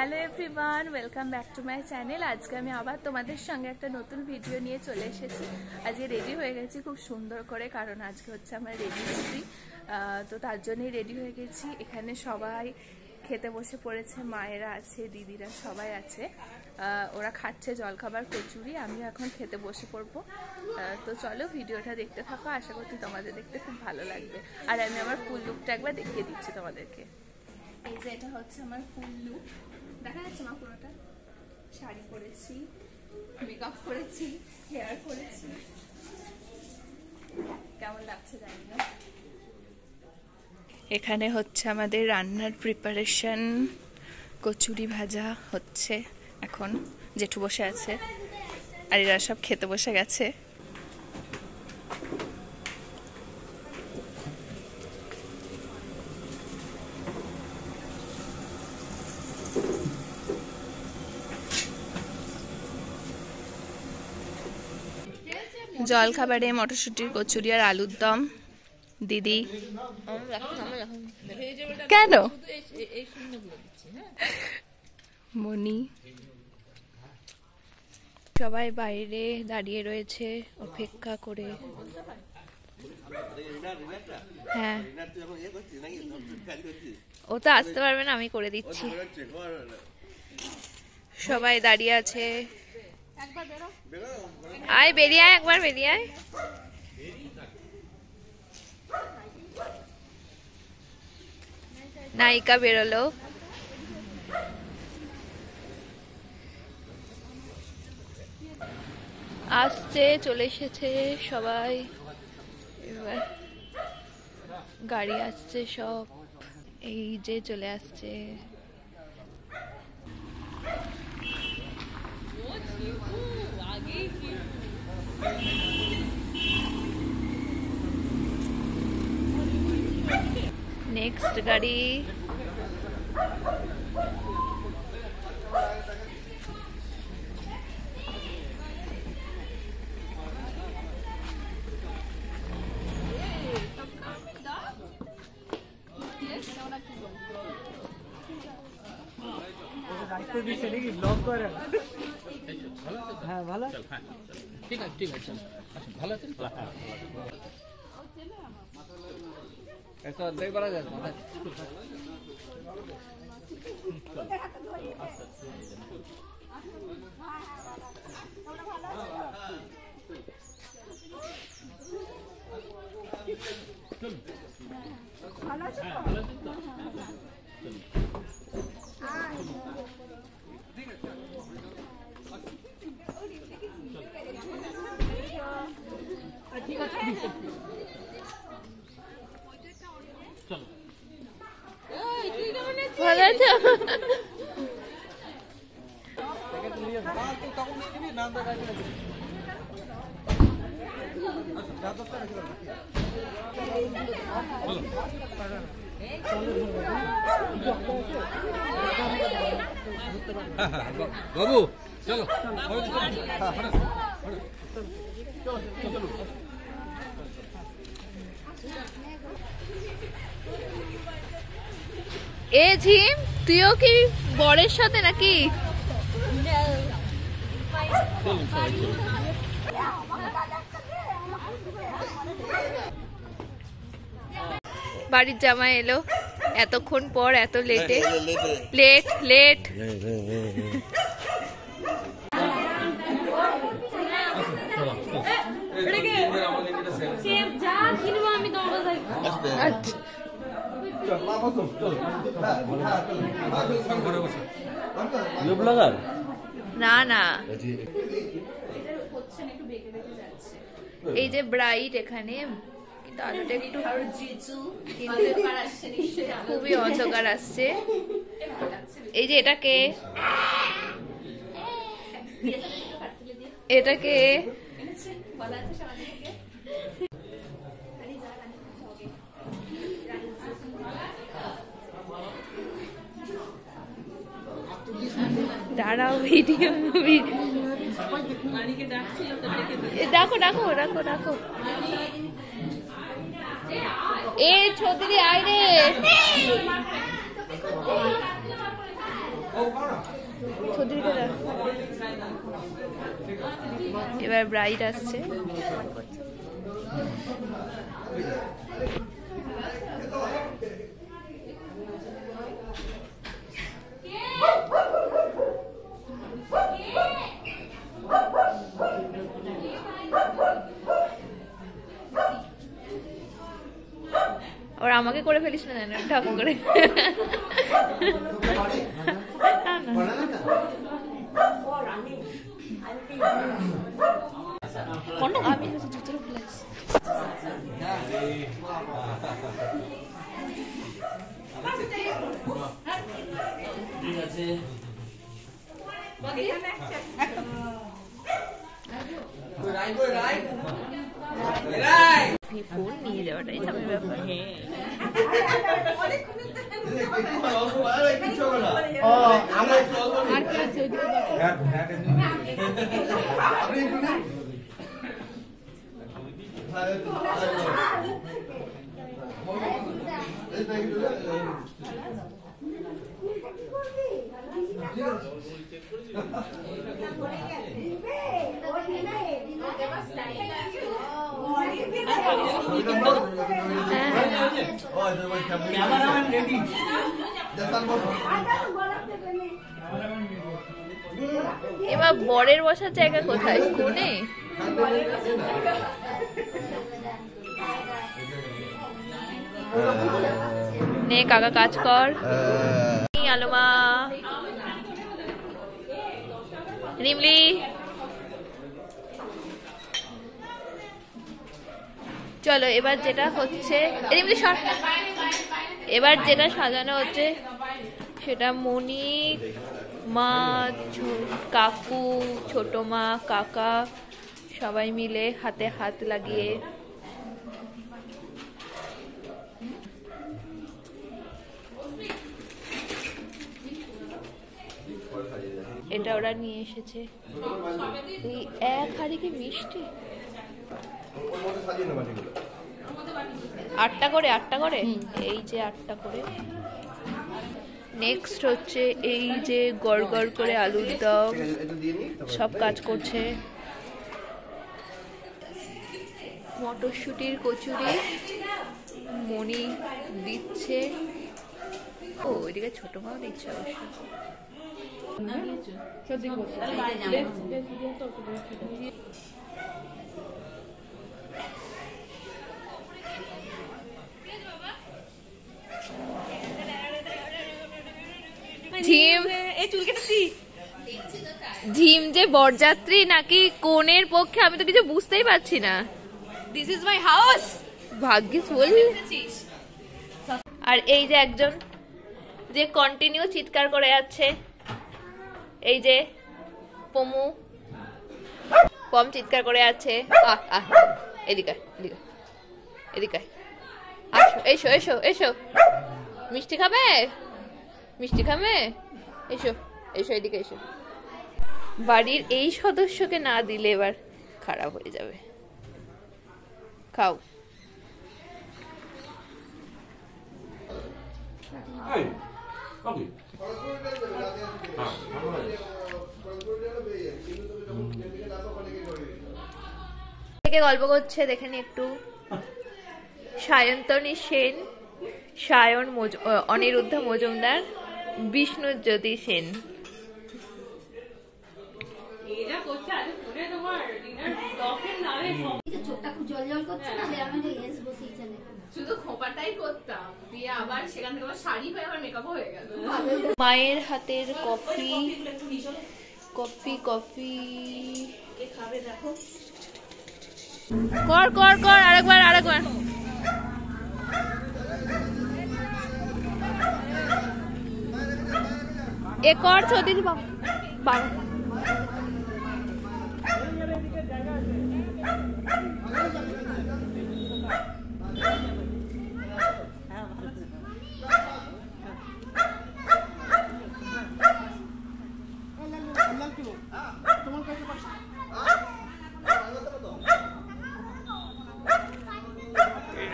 Hello everyone, welcome back to my channel. আজকে আমি আবার তোমাদের সঙ্গে একটা নতুন ভিডিও নিয়ে চলে এসেছি। আজকে রেডি হয়ে গেছি খুব সুন্দর করে, কারণ আজকে হচ্ছে আমার রেজিস্ট্রি। তো তার জন্যই রেডি হয়ে গেছি। এখানে সবাই খেতে বসে পড়েছে, মায়েরা আছে, দিদিরা সবাই আছে। ওরা খাচ্ছে জলখাবার কচুরি, আমিও এখন খেতে বসে পড়বো। তো চলো ভিডিওটা দেখতে থাকো, আশা করছি তোমাদের দেখতে খুব ভালো লাগবে। আর আমি আমার ফুল লুকটা একবার দেখিয়ে দিচ্ছি তোমাদেরকে। এই যে এটা হচ্ছে আমার ফুল লুক, দেখা যাচ্ছে মা পুরোটা। শাড়ি পরেছি, মেকআপ করেছি, হেয়ার করেছি, কেমন লাগছে জানি না। এখানে হচ্ছে আমাদের রান্নার প্রিপারেশন, কচুরি ভাজা হচ্ছে এখন। জেঠু বসে আছে আর এরা সব খেতে বসে গেছে। জল খাবারে মটরশুটির কচুরি আর আলুর দম। দিদি কেন? মনি সবাই বাইরে দাঁড়িয়ে রয়েছে অপেক্ষা করে। হ্যাঁ, ও তো আসতে পারবে না, আমি করে দিচ্ছি। সবাই দাঁড়িয়ে আছে। আয় বেরিয়ে আয়, একবার বেরিয়ে আয়। নায়িকা বেরোলো। আসছে, চলে এসেছে সবাই। এবার গাড়ি আসছে সব, এই যে চলে আসছে। নেক্সট গাড়ি। হ্যাঁ ভালো, ঠিক আছে ঠিক আছে, ভালো আছেন? ऐसा देख बड़ा जाता है। ভালো আছো? বাবু চলো, এ ঝিম, তুইও কি বরের সাথে নাকি? বাড়ির জামাই এলো এতক্ষণ পর, এত লেটে। Late late. না না, এই যে ব্রাইট এখানে, কিন্তু আলোটা একটু খুবই অন্ধকার আসছে। এই যে এটাকে এটাকে দাঁড়াও, ভিডিও ডাকো ডাকো ডাকো ডাকো। এ ছদিদি আয় রে। এবার ব্রাইড আসছে। আর আমাকে করে ফেলিস না ঢাক করে। আমি জুতোর ফেলেছি। ফোন নিয়ে যাওয়াটাই চাপের ব্যাপার। এবার বরের বসার জায়গা কোথায়? কোণে? নে কাকা কাজ কর। আলোমা, রিমলি, চলো এবার যেটা হচ্ছে, রিমলি সর। এবার যেটা সাজানো হচ্ছে সেটা মনিক, মা, কাকু, ছোট মা, কাকা সবাই মিলে হাতে হাত লাগিয়ে এটা ওরা নিয়ে এসেছে। এই এক হাড়িকে মিষ্টি 8টা করে, 8টা করে, এই যে 8টা করে। নেক্সট হচ্ছে এই যে গড় গড় করে আলুর দম সব কাজ করছে। মটরশুটির কচুরি মনি দিচ্ছে। ও ওইদিকে ছোট মাও দিচ্ছে অবশ্য। ঝিম যে বরযাত্রী নাকি কোণের পক্ষে আমি তো কিছু বুঝতেই পারছি না। দিস ইজ মাই হাউস, ভাগ্যিস বললি। আর এই যে একজন যে কন্টিনিউ চিৎকার করে যাচ্ছে, এই যে পমু, পম চিৎকার করে যাচ্ছে। এদিকে এদিকে এদিকে আসো, এসো এসো এসো, মিষ্টি খাবে, মিষ্টি খাবে, এসো এসো এদিকে এসো। বাড়ির এই সদস্যকে না দিলে এবার খারাপ হয়ে যাবে। খাও। থেকে গল্প করছে দেখেনি একটু। সায়ন্তনী সেন, সায়ন অনিরুদ্ধ মজুমদার, বিষ্ণুজ্যোতি সেন। মায়ের হাতের কফি কফি কফি কর কর কর, আরেকবার আরেকবার। এ কর চৌধুরী বাবা।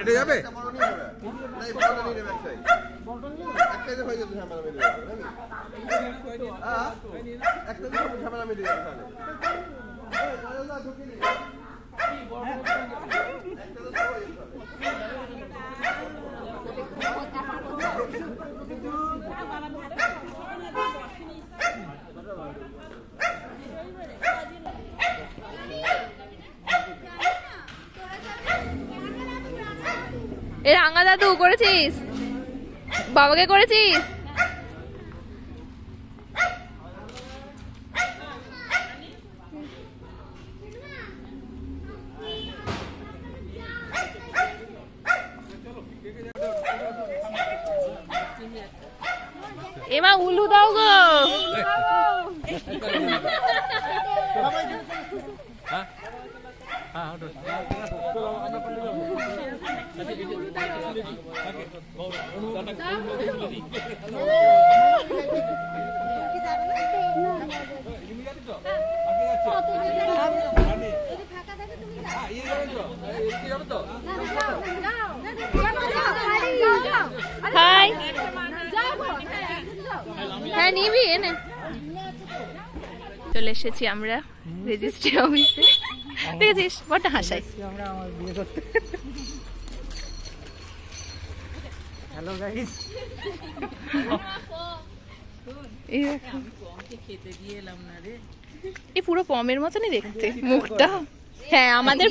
এটা যাবে এ রাঙা দাদু করেছিস, বাবাকে করেছিস? এমা উলু দাও গো। হাই, হ্যাঁ নিবি এনে। চলে এসেছি আমরা রেজিস্ট্রি অফিসে। দেখেছিস বড় হাসাই। হ্যালো গাইস, এই পুরো পমের মতনই দেখতে মুখটা। হ্যাঁ আমাদের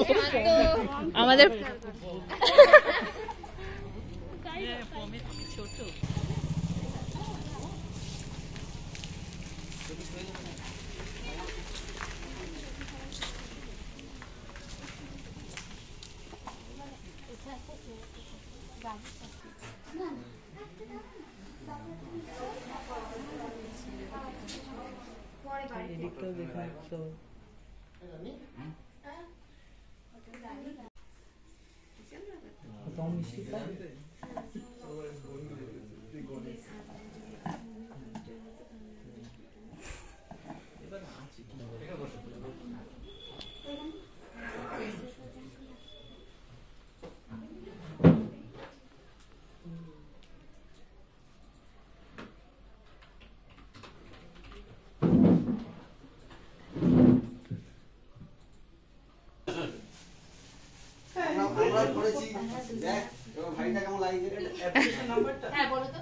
হ্যাঁ বলো তো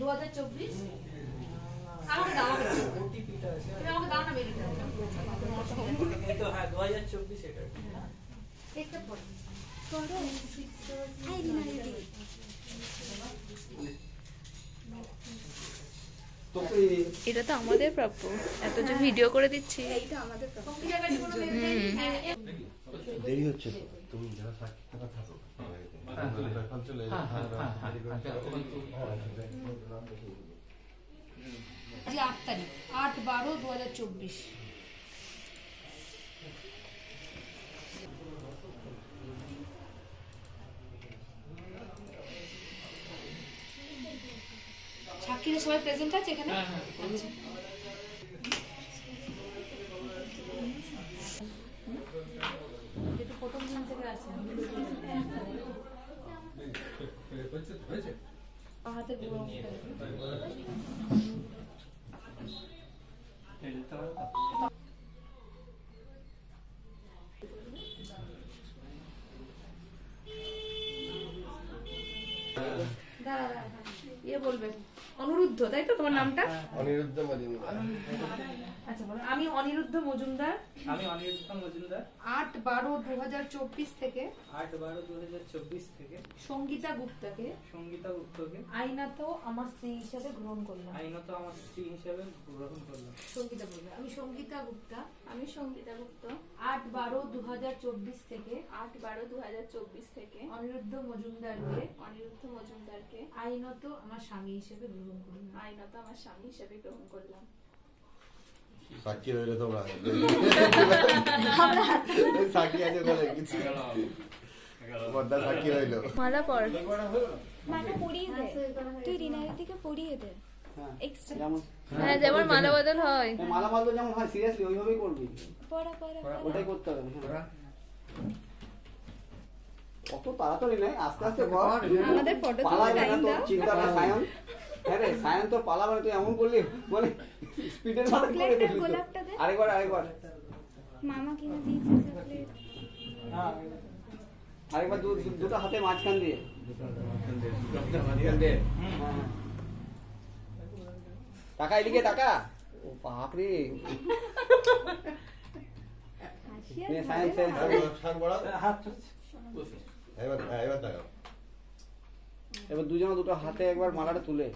2024 আমাকে দাও ওটিপিটা আছে আমাকে দাও না বেরিয়ে তো হ্যাঁ 2024 এটা একটা পড়ো করো এই না এটা তো আমাদের প্রাপ্য, এত যে ভিডিও করে দিচ্ছি। এইটা আমাদের প্রাপ্য। দেরি হচ্ছে তো, তুমি যারা সাক্ষীটা থাকো চলে আজ 8 তারিখ 8/12/2024। সাক্ষীরা সবাই প্রেজেন্ট আছে এখানে? এটা প্রথম দিন থেকে আছে। হাতে গরম ইয়ে বলবে অনিরুদ্ধ, তাই তো তোমার নামটা? অনিরুদ্ধ মজুমদার। আচ্ছা বলো। আমি অনিরুদ্ধ মজুমদার। 8/12/2024 থেকে সঙ্গীতা গুপ্তাকে আইনত আমার স্ত্রী হিসেবে গ্রহণ করলাম। সঙ্গীতা বলবে। আমি সঙ্গীতা গুপ্তা 8/12/2024 থেকে অনিরুদ্ধ মজুমদারকে আইনত আমার স্বামী হিসেবে গ্রহণ করলাম। সাক্ষী রইলে তোমরা সাক্ষী আছে বলে কিছু বড়দা সাক্ষী রইলো। মালা পড়, মালা পরিয়ে দে, তুই রিনার দিকে পরিয়ে দে। হ্যাঁ যেমন মালা বদল হয়, মালা বদল যেমন হয় সিরিয়াসলি ওইভাবেই করবি। পড়া পড়া ওটাই করতে হবে। অত তাড়াতাড়ি নয়, আস্তে আস্তে কর। আমাদের ফটো পালাই না তো, চিন্তা না সায়ন। হ্যাঁ রে সায়ন তোর পালা মানে তুই এমন করলি মানে স্পিডের মতো করে চকলেটের দিলি তো। গোলাপটা দে। আরেকবার মামা কিনে দিয়েছে চকলেট। আরেকবার দুটো হাতে মাঝখান দিয়ে হ্যাঁ। টাকা এদিকে টাকা ও বাপরে হাসি আর নে, মজা। সায়ন সায়ন শান বড়া এবার তাকাও এবার দুজনে দুটো হাতে একবার মালাটা তুলে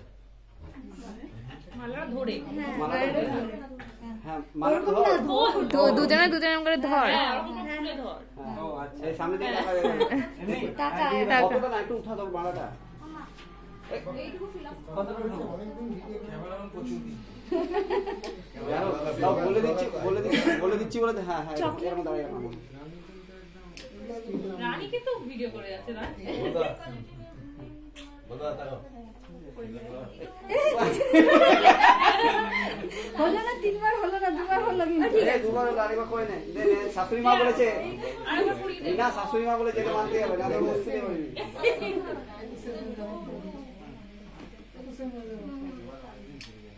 মালা ধরে হ্যাঁ, মালাটা মালাটা ধরে। ধরে। হ্যাঁ মালা ওরকম ধর। না, ধর। দুজনে দুজনে করে ধর। হ্যাঁ ওরকম তুলে ধর হ্যাঁ। এই সামনে দিয়ে টাকা টাকা কতটা না একটু উঠা তোর মালাটা জানো, তাও বলে দিচ্ছি বলে হ্যাঁ হ্যাঁ এরকম দাঁড়িয়ে রাখো। রানীকে তো ভিডিও করে যাচ্ছে না বন্ধা তাকাও হলো না, 3 বার হলো না, 2 বার হলো কিন্তু। এই দুবার আরেকবার করে নে দে নে শাশুড়ি মা বলেছে আরেকবার পরিয়ে দে না শাশুড়ি মা বলে যেটা মানতে হবে না তো মস্তিতে পারবি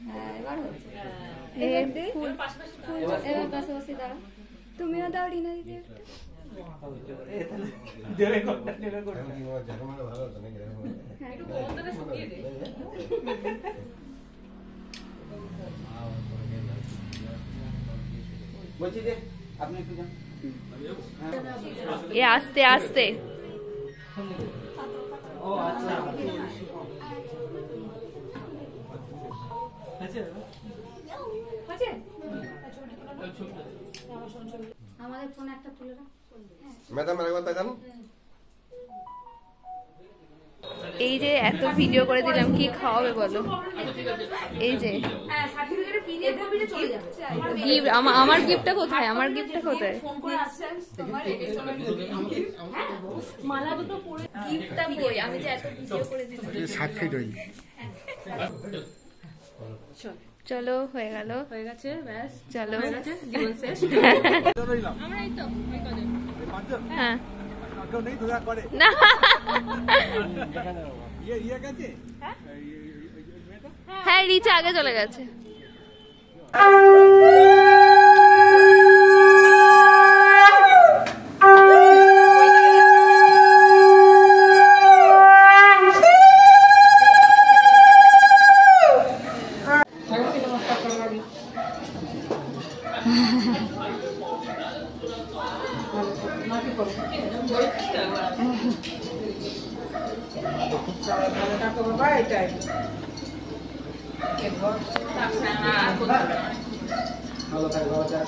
হ্যাঁ, এবার হচ্ছে। এ এবার দে। ফুল পাশাপাশি ফুল, এবার পাশাপাশি দাঁড়া। তুমিও দাও রিনা দিদি একটা। জায়গা ভালো আছে নাকি একটু বন্ধটা শুকিয়ে দে বলছি যে আপনি একটু যান এ আস্তে আস্তে। ও আচ্ছা আছে আছে আমাদের ফোন একটা তুলে দাও। ম্যাডাম আরেকবার তাকান এই যে এত ভিডিও করে দিলাম, কি খাওয়াবে বলো? এই যে হ্যাঁ সার্টিফিকেটে পিডিএফ কপিতে চলে যাবে গিফট, আমার গিফটটা কোথায়? আমার গিফটটা কোথায়? ফোন করে আসছেন তোমার মালা দুটো পরে গিফটটা কই? আমি যে এত ভিডিও করে দিলাম। চলো হয়ে গেল, হয়ে গেছে ব্যাস চলো হয়ে গেছে জীবন শেষ হ্যাঁ না হ্যাঁ রিচা আগে চলে গেছে। ভালো থাকে ভালো থাকে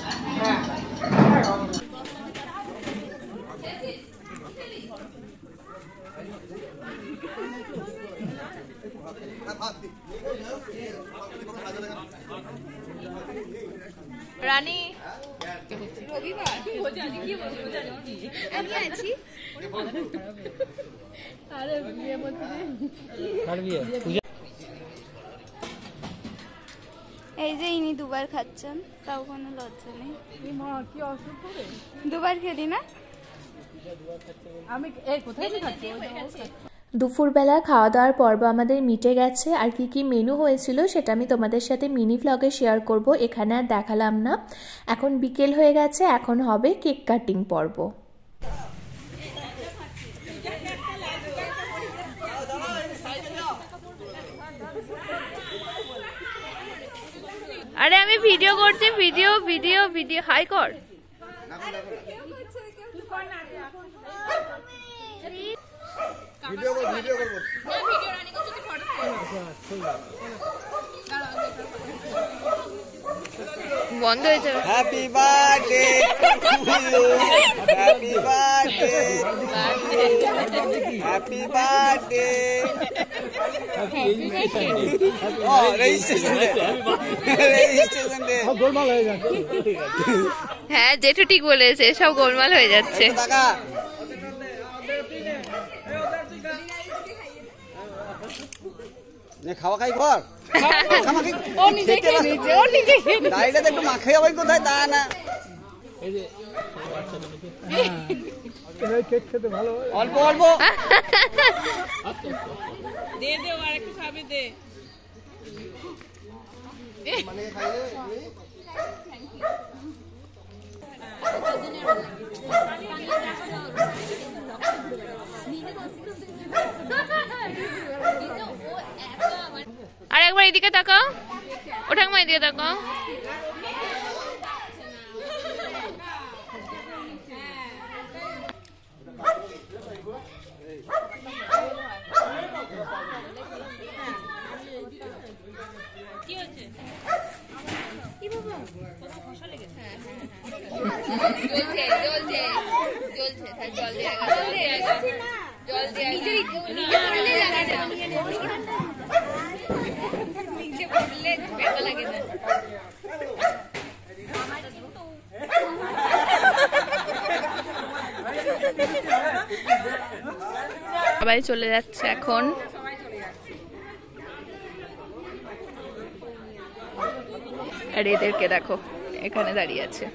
রানী আমি আছি। আরে বিয়ে বলতে এই যে ইনি 2 বার খাচ্ছেন, তাও কোনো লজ্জা নেই। দুবার খেলি না। দুপুরবেলা খাওয়া দাওয়ার পর্ব আমাদের মিটে গেছে। আর কি কি মেনু হয়েছিল সেটা আমি তোমাদের সাথে মিনি ভ্লগে শেয়ার করব, এখানে আর দেখালাম না। এখন বিকেল হয়ে গেছে, এখন হবে কেক কাটিং পর্ব। আরে আমি ভিডিও করছি, ভিডিও ভিডিও ভিডিও হাই কর। ভিডিও করব বন্ধ হয়ে যাবে। Happy birthday happy birthday happy birthday ও রেজিস্ট্রেশন ডে গোলমাল হয়ে যাচ্ছে হ্যাঁ জেঠু ঠিক বলেছে, সব গোলমাল হয়ে যাচ্ছে। টাকা খাওয়া খাই কর ও নিজে খেয়ে নিয়েছে, ও নিজে খেয়ে নিয়েছে। দাড়িটাতে একটু মাখে যাবে কোথায় তা না অল্প অল্প দে দে আর একটু খাবে দে মানে খাইলে আর একবার এদিকে তাকাও, ও ঠাকুমা এদিকে তাকাও। সবাই চলে যাচ্ছে এখন। আর এদেরকে দেখো এখানে দাঁড়িয়ে আছে।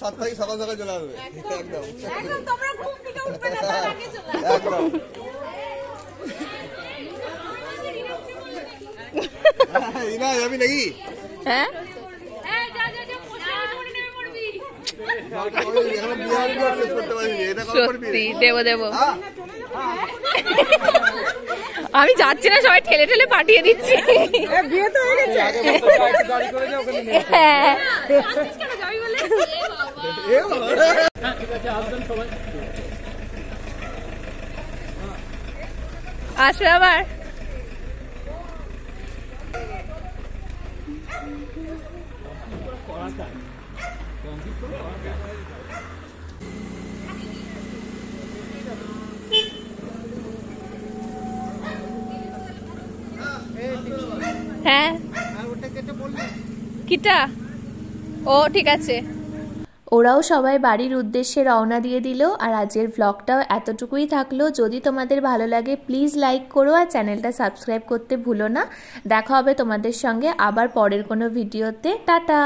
সাতটায় সকাল সকাল চলে আসবে একদম একদম তোমরা ঘুম থেকে উঠবে না, তার আগে চলে আসবে। একদম ইনা যাবি নাকি? হ্যাঁ এই যা যা যা পড়ে নেমে পড়বি। এখন বিহার শেষ করতে পারিনি, এটা কখন করবি? সত্যি দেবো দেবো। আমি যাচ্ছি না, সবাই ঠেলে ঠেলে পাঠিয়ে দিচ্ছি। বিয়ে তো হয়ে গেছে। গাড়ি করে যাও ওখানে নিয়ে হ্যাঁ আছিস কেন যাবি বলে? এ বাবা ঠিক আছে, আসবেন সবাই। আসবে আবার। হ্যাঁ কিটা ও ঠিক আছে। ওরাও সবাই বাড়ির উদ্দেশ্যে রওনা দিয়ে দিল। আর আজকের ব্লগটাও এতটুকুই থাকলো। যদি তোমাদের ভালো লাগে প্লিজ লাইক করো আর চ্যানেলটা সাবস্ক্রাইব করতে ভুলো না। দেখা হবে তোমাদের সঙ্গে আবার পরের কোনো ভিডিওতে। টাটা।